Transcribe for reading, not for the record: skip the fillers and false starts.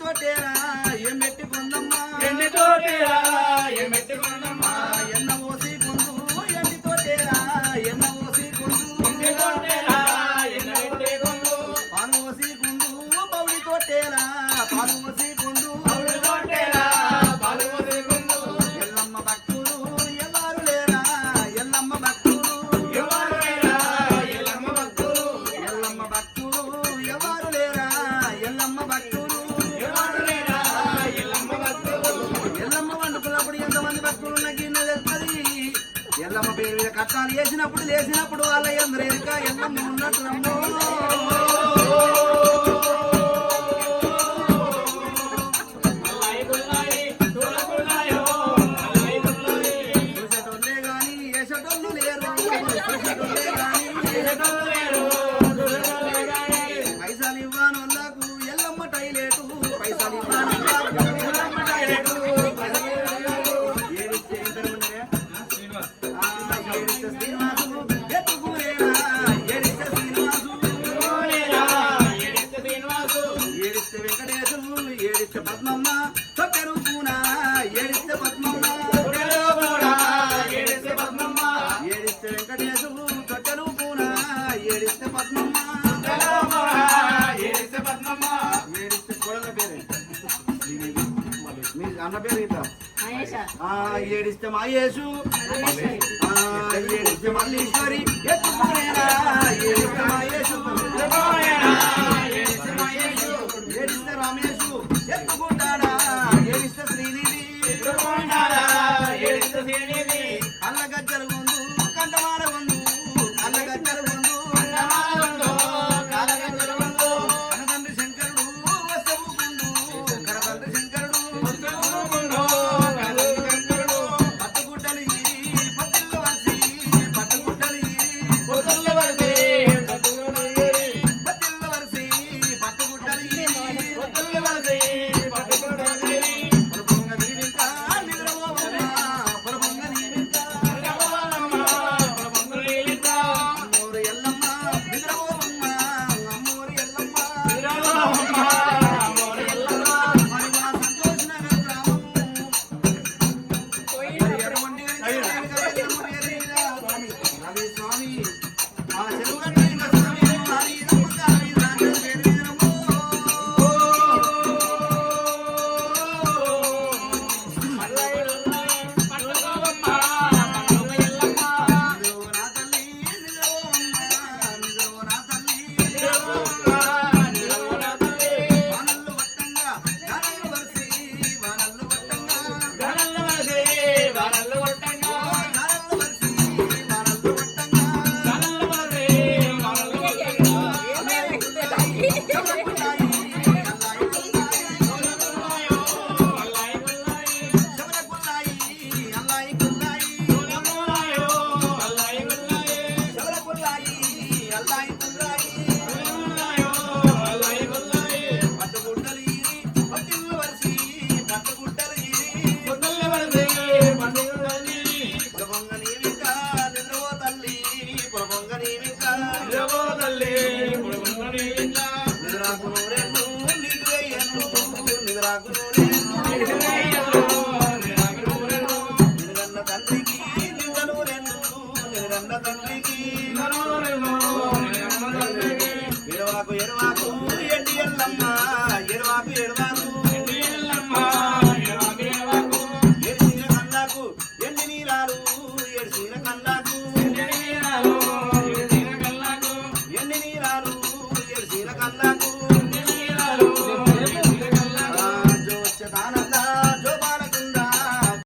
తోటేరా ఎమ్మెట్టి కొందమ్మా ఎండి తోటేరా ఎమ్మెట్టి కొందమ్మా ఎన్న ఓసి కొందు ఎండి తోటేరా ఎన్న ఓసి కొందు ఎండి తోటేరా ఎన్నెట్టి కొందు పాను ఓసి కొందు పౌడి తోటేరా పాను ఓసి కొందు పౌడి తోటేరా పాలు ఓసి కొందు ఎల్లమ్మ భక్తులు ఎవరు లేరా ఎల్లమ్మ భక్తులు ఎవరు లేరా ఎల్లమ్మ భక్తులు ఎల్లమ్మ భక్తులు ఎవరు లేరా ఎల్లమ్మ భక్తులు ఎవరు లేరా ఎల్లమ్మ భక్తులు ఎల్లమ్మ వండుకున్నప్పుడు ఎంతమంది భక్తులు ఉన్న గిన్నె తెలుస్తుంది ఎల్లమ్మ పేరు మీద కట్టాలు వేసినప్పుడు లేచినప్పుడు వాళ్ళ ఎందరు ఎరుక ఎల్లమ్మ ఉన్నట్లమ్మో అల్లాయి గుల్లాయి తులకుల్లాయో అల్లాయి గుల్లాయి చూసేటోళ్ళే గాని వేసేటోళ్ళు లేరు చూసేటోళ్ళే గాని ఎడలు లేరు దుర్గలే గాని పైసలు ఇవ్వనోళ్ళకు ఎల్లమ్మ టైలేటు పైసలు ఇవ్వనోళ్ళకు ఎల్లమ్మ డైరెక్టు ఏడిస్తే ఇంటర్ ఉన్నాయా శ్రీనివాస్ ఏడిస్తే శ్రీనివాసు ఎత్తుకునేరా ఏడిస్తే శ్రీనివాసు ఓలేరా ఎడిస్తే శ్రీనివాసు ఏడిస్తే వెంకటేశు ఏడిస్తే పద్మమ్మ తొక్కెరు పూనా ఏడిస్తే పద్మమ్మ తెలుగురా ఎడిస్తే పద్మమ్మ ఏడిస్తే వెంకటేశు తొక్కెరు పూనా ఏడిస్తే పద్మమ్మ తెలుగురా ఎడిస్తే పద్మమ్మ ఏడిస్తే కోడల పేరే మీ అన్న పేరు ఇద్దాం ఏడిస్తే మాయేషు ఏడిస్తే మల్లీశ్వరి ఎత్తుకునేరా ఏడిస్తే మాయేషు ఓలేరా ఎడిస్తే మహేషు ఏడిస్తే రమేషు ఎత్తుకుంటాడా ఏడిస్తే శ్రీనిధి ఎత్తుకుంటారా ఎడిస్తే శ్రీనిధి అల్ల గజ్జల ముందు కంటమార ముందు అల్ల గజ్జల ముందు అన్నమాలందో కాలగంజల వందో కనతండ్రి శంకరుడు వస్తవు ముందు కనతండ్రి శంకరుడు వస్తువుకుండో కదులు కంకరుడు పట్టుగుడ్డలు పట్టుల వరిసి పట్టుగుడ్డలు పొదల్ల వరసే పట్టుకుని పట్టుల వరిసి పట్టుగుడ్డలు పొదల్ల వరసే పట్టుకుని పొరపొంగ నీవింకా నిద్రపోవమ్మా పొరపొంగ నీవింకా అమ్మోరు ఎల్లమ్మ నిద్రపోవమ్మా అమ్మోరు ఎల్లమ్మ మరి మా సంతోష్ నగర్ గ్రామం ఎటువంటి రవి స్వామి ఆ చెరువుగట్ట స్వామి హరిరమ్మ గారి రాజు వేడిరమ్మ నిద్రవో నా తల్లి నిద్రవో నా తల్లి వానల్లు వట్టంగా గానల్లు వరిసి వానల్లు వట్టంగా గానల్లు వరిసి వానల్లు వట్టంగా తండ్రికి నిందను రెండు తండ్రికి నరో